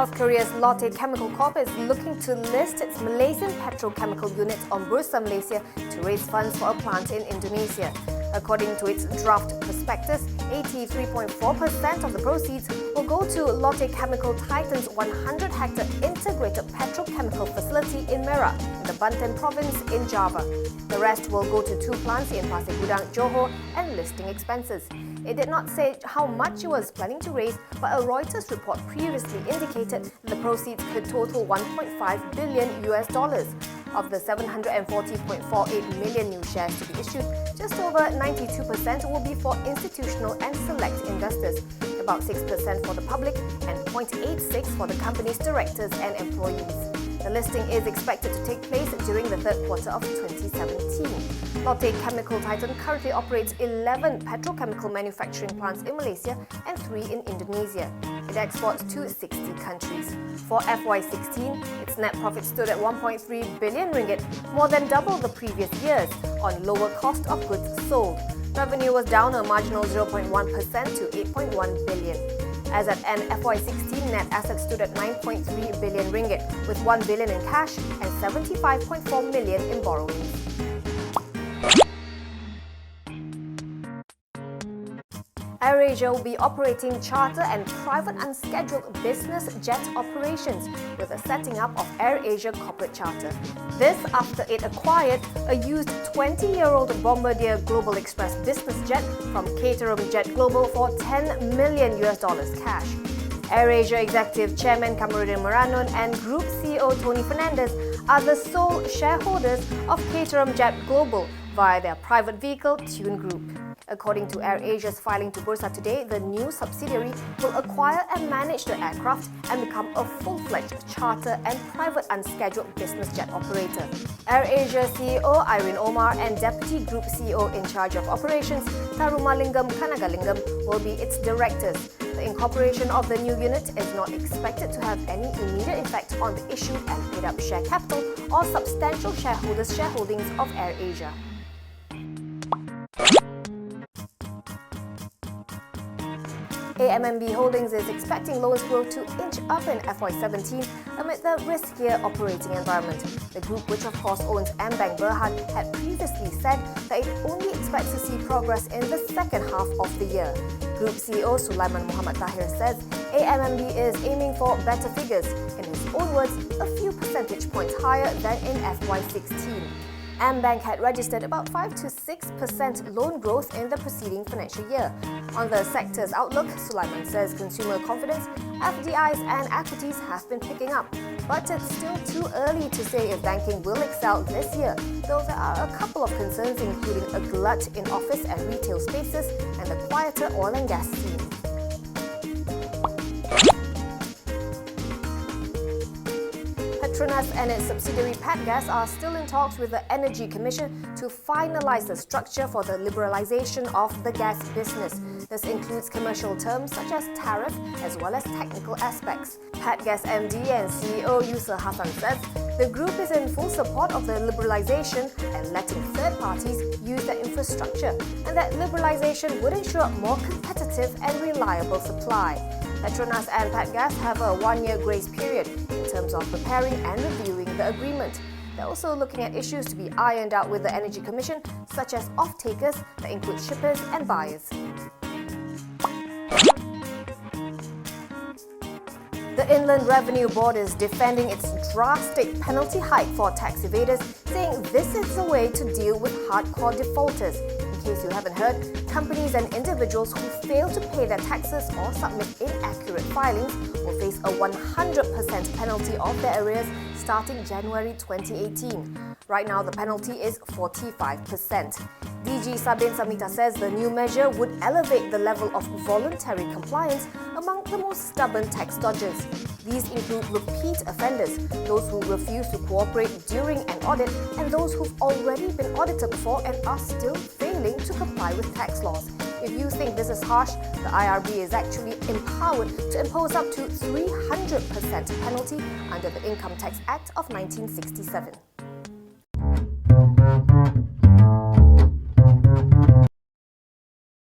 South Korea's Lotte Chemical Corp is looking to list its Malaysian petrochemical unit on Bursa Malaysia to raise funds for a plant in Indonesia. According to its draft prospectus, 83.4% of the proceeds will go to Lotte Chemical Titan's 100-hectare integrated petrochemical facility in Merak, in the Banten province in Java. The rest will go to 2 plants in Pasir Gudang, Johor, and listing expenses. It did not say how much it was planning to raise, but a Reuters report previously indicated the proceeds could total $1.5 billion. Of the 740.48 million new shares to be issued, just over 92% will be for institutional and select investors, about 6% for the public, and 0.86% for the company's directors and employees. The listing is expected to take place during the third quarter of 2017. Lotte Chemical Titan currently operates 11 petrochemical manufacturing plants in Malaysia and 3 in Indonesia. It exports to 60 countries. For FY16, its net profit stood at 1.3 billion ringgit, more than double the previous years, on lower cost of goods sold. Revenue was down a marginal 0.1% to 8.1 billion. As at end FY16, net assets stood at 9.3 billion ringgit, with 1 billion in cash and 75.4 million in borrowings. AirAsia will be operating charter and private unscheduled business jet operations with the setting up of AirAsia Corporate Charter. This after it acquired a used 20-year-old Bombardier Global Express business jet from Caterham Jet Global for $10 million cash. AirAsia Executive Chairman Kamarudin Maranon and Group CEO Tony Fernandez are the sole shareholders of Caterham Jet Global via their private vehicle Tune Group. According to AirAsia's filing to Bursa today, the new subsidiary will acquire and manage the aircraft and become a full-fledged charter and private unscheduled business jet operator. AirAsia CEO Irene Omar and Deputy Group CEO in charge of operations Tarumalingam Kanagalingam will be its directors. The incorporation of the new unit is not expected to have any immediate effect on the issued and paid-up share capital or substantial shareholders' shareholdings of AirAsia. AMMB Holdings is expecting loans growth to inch up in FY17 amid the riskier operating environment. The group, which of course owns AmBank Berhad, had previously said that it only expects to see progress in the second half of the year. Group CEO Sulaiman Muhammad Tahir says AMMB is aiming for better figures, in his own words, a few percentage points higher than in FY16. AmBank had registered about 5 to 6% loan growth in the preceding financial year. On the sector's outlook, Sulaiman says consumer confidence, FDIs and equities have been picking up. But it's still too early to say if banking will excel this year, though there are a couple of concerns including a glut in office and retail spaces and the quieter oil and gas scene. Petronas and its subsidiary Patgas are still in talks with the Energy Commission to finalise the structure for the liberalisation of the gas business. This includes commercial terms such as tariff as well as technical aspects. Patgas MD and CEO Yusuf Hassan says the group is in full support of the liberalisation and letting third parties use their infrastructure, and that liberalisation would ensure more competitive and reliable supply. Petronas and Patgas have a 1-year grace period in terms of preparing and reviewing the agreement. They're also looking at issues to be ironed out with the Energy Commission, such as off-takers that include shippers and buyers. The Inland Revenue Board is defending its drastic penalty hike for tax evaders, saying this is a way to deal with hardcore defaulters. In case you haven't heard, companies and individuals who fail to pay their taxes or submit inaccurate filings will face a 100% penalty of their arrears starting January 2018. Right now, the penalty is 45%. DG Sabin Samita says the new measure would elevate the level of voluntary compliance among the most stubborn tax dodgers. These include repeat offenders, those who refuse to cooperate during an audit, and those who've already been audited before and are still failing to comply with tax laws. If you think this is harsh, the IRB is actually empowered to impose up to 300% penalty under the Income Tax Act of 1967.